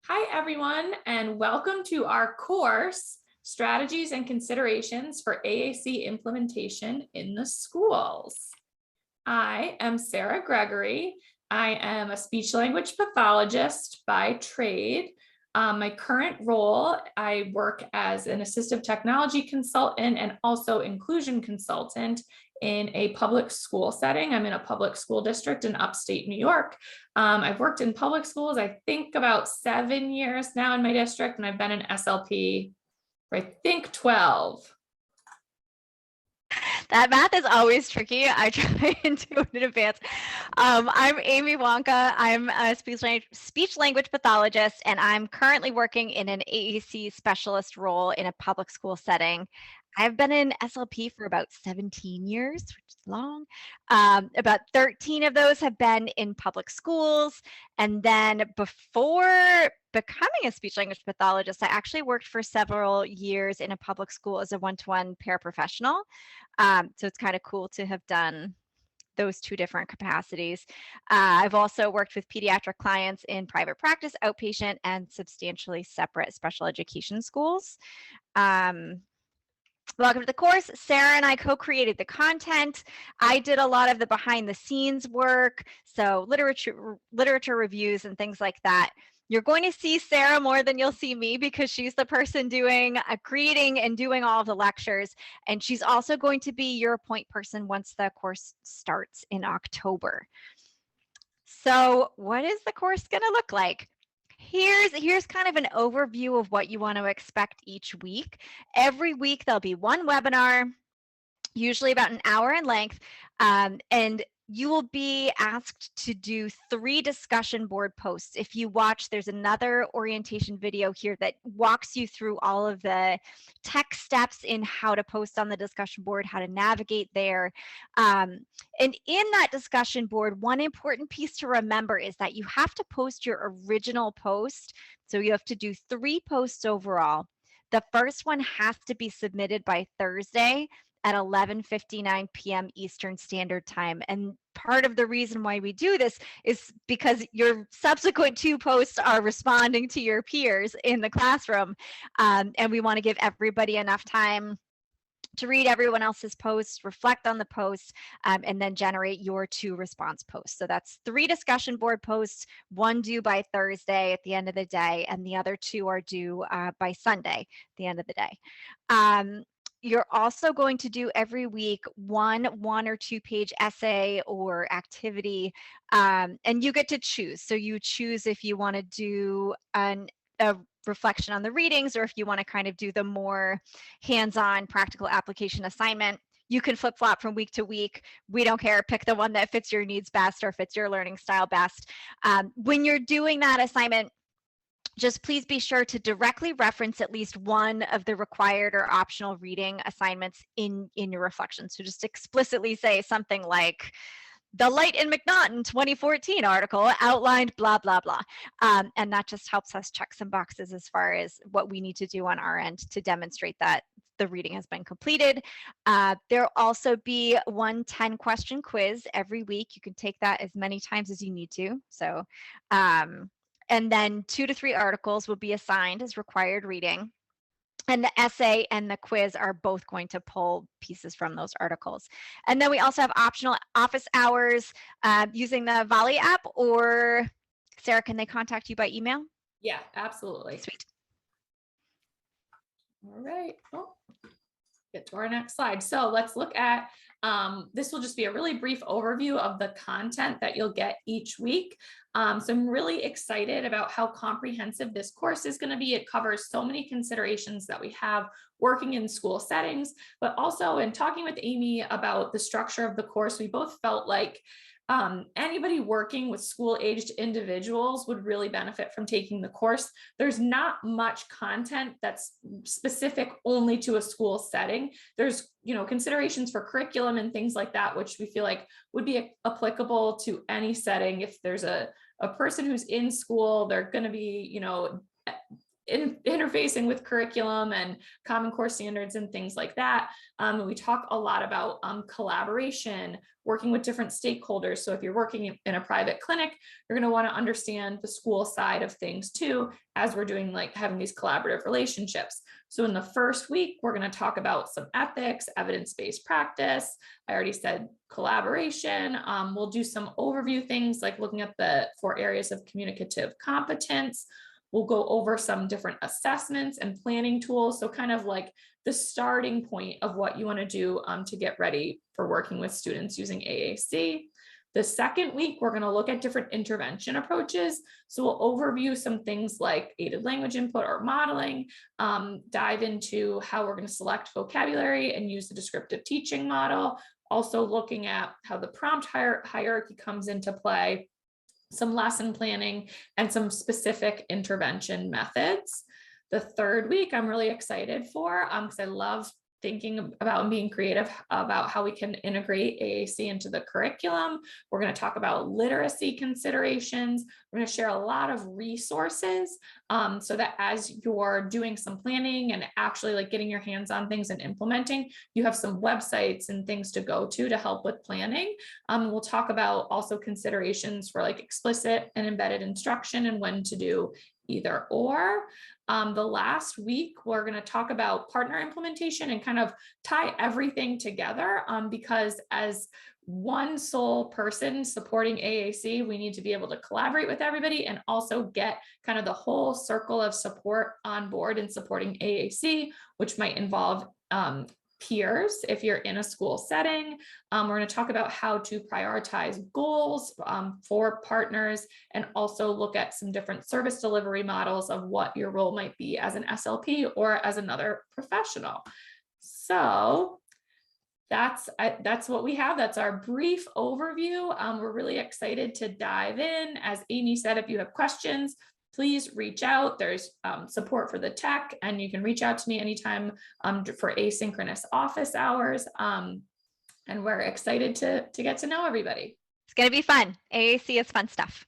Hi, everyone, and welcome to our course, Strategies and Considerations for AAC Implementation in the Schools. I am Sarah Gregory. I am a speech language pathologist by trade. My current role, I work as an assistive technology consultant and also inclusion consultant in a public school setting. I'm in a public school district in upstate New York. I've worked in public schools, I think about 7 years now in my district, and I've been an SLP for I think 12. That math is always tricky. I try and do it in advance. I'm Amy Wonka. I'm a speech language pathologist, and I'm currently working in an AAC specialist role in a public school setting. I've been in SLP for about 17 years, which is long. About 13 of those have been in public schools. And then before becoming a speech language pathologist, I actually worked for several years in a public school as a one-to-one paraprofessional. So it's kind of cool to have done those two different capacities. I've also worked with pediatric clients in private practice, outpatient, and substantially separate special education schools. Welcome to the course. Sarah and I co-created the content. I did a lot of the behind the scenes work, so literature reviews and things like that. You're going to see Sarah more than you'll see me because she's the person doing creating and doing all of the lectures. And she's also going to be your point person once the course starts in October. So what is the course going to look like? Here's kind of an overview of what you want to expect each week. Every week there'll be one webinar, usually about an hour in length, and you will be asked to do 3 discussion board posts. If you watch, there's another orientation video here that walks you through all of the tech steps in how to post on the discussion board, how to navigate there. And in that discussion board, one important piece to remember is that you have to post your original post. So you have to do 3 posts overall. The first one has to be submitted by Thursday at 11:59 p.m. Eastern Standard Time. And part of the reason why we do this is because your subsequent 2 posts are responding to your peers in the classroom. And we want to give everybody enough time to read everyone else's posts, reflect on the posts, and then generate your 2 response posts. So that's 3 discussion board posts, 1 due by Thursday at the end of the day, and the other 2 are due by Sunday at the end of the day. You're also going to do every week one or 2 page essay or activity, and you get to choose. So you choose if you want to do a reflection on the readings, or if you want to kind of do the more hands-on practical application assignment. You can flip-flop from week to week. We don't care. Pick the one that fits your needs best or fits your learning style best. When you're doing that assignment, just please be sure to directly reference at least one of the required or optional reading assignments in your reflection. So just explicitly say something like, the Light in McNaughton 2014 article outlined blah, blah, blah. And that just helps us check some boxes as far as what we need to do on our end to demonstrate that the reading has been completed. There'll also be one 10-question quiz every week. You can take that as many times as you need to. So, and then 2 to 3 articles will be assigned as required reading. And the essay and the quiz are both going to pull pieces from those articles. And then we also have optional office hours using the Volley app, or Sarah, can they contact you by email? Yeah, absolutely. Sweet. All right. Oh, get to our next slide. So let's look at, this will just be a really brief overview of the content that you'll get each week. So I'm really excited about how comprehensive this course is going to be. It covers so many considerations that we have working in school settings, but also in talking with Amy about the structure of the course, we both felt like anybody working with school-aged individuals would really benefit from taking the course. There's not much content that's specific only to a school setting. There's, considerations for curriculum and things like that, which we feel like would be applicable to any setting. If there's a person who's in school, they're going to be, interfacing with curriculum and Common Core standards and things like that. We talk a lot about collaboration, working with different stakeholders. So if you're working in a private clinic, you're going to want to understand the school side of things too, as we're doing like having these collaborative relationships. So in the first week, we're going to talk about some ethics, evidence-based practice. I already said collaboration. We'll do some overview things like looking at the 4 areas of communicative competence. We'll go over some different assessments and planning tools. So kind of like the starting point of what you want to do to get ready for working with students using AAC. The second week, we're going to look at different intervention approaches. So we'll overview some things like aided language input or modeling, dive into how we're going to select vocabulary and use the descriptive teaching model. Also looking at how the prompt hierarchy comes into play, some lesson planning, and some specific intervention methods. The third week I'm really excited for because I love thinking about and being creative about how we can integrate AAC into the curriculum. We're going to talk about literacy considerations. We're going to share a lot of resources so that as you're doing some planning and actually like getting your hands on things and implementing, you have some websites and things to go to help with planning. We'll talk about also considerations for like explicit and embedded instruction and when to do either or. The last week, we're going to talk about partner implementation and kind of tie everything together because as one sole person supporting AAC, we need to be able to collaborate with everybody and also get kind of the whole circle of support on board and supporting AAC, which might involve peers if you're in a school setting. We're going to talk about how to prioritize goals for partners and also look at some different service delivery models of what your role might be as an SLP or as another professional. So that's what we have. That's our brief overview. We're really excited to dive in. As Amy said, if you have questions, please reach out. There's support for the tech, and you can reach out to me anytime for asynchronous office hours. And we're excited to get to know everybody. It's going to be fun. AAC is fun stuff.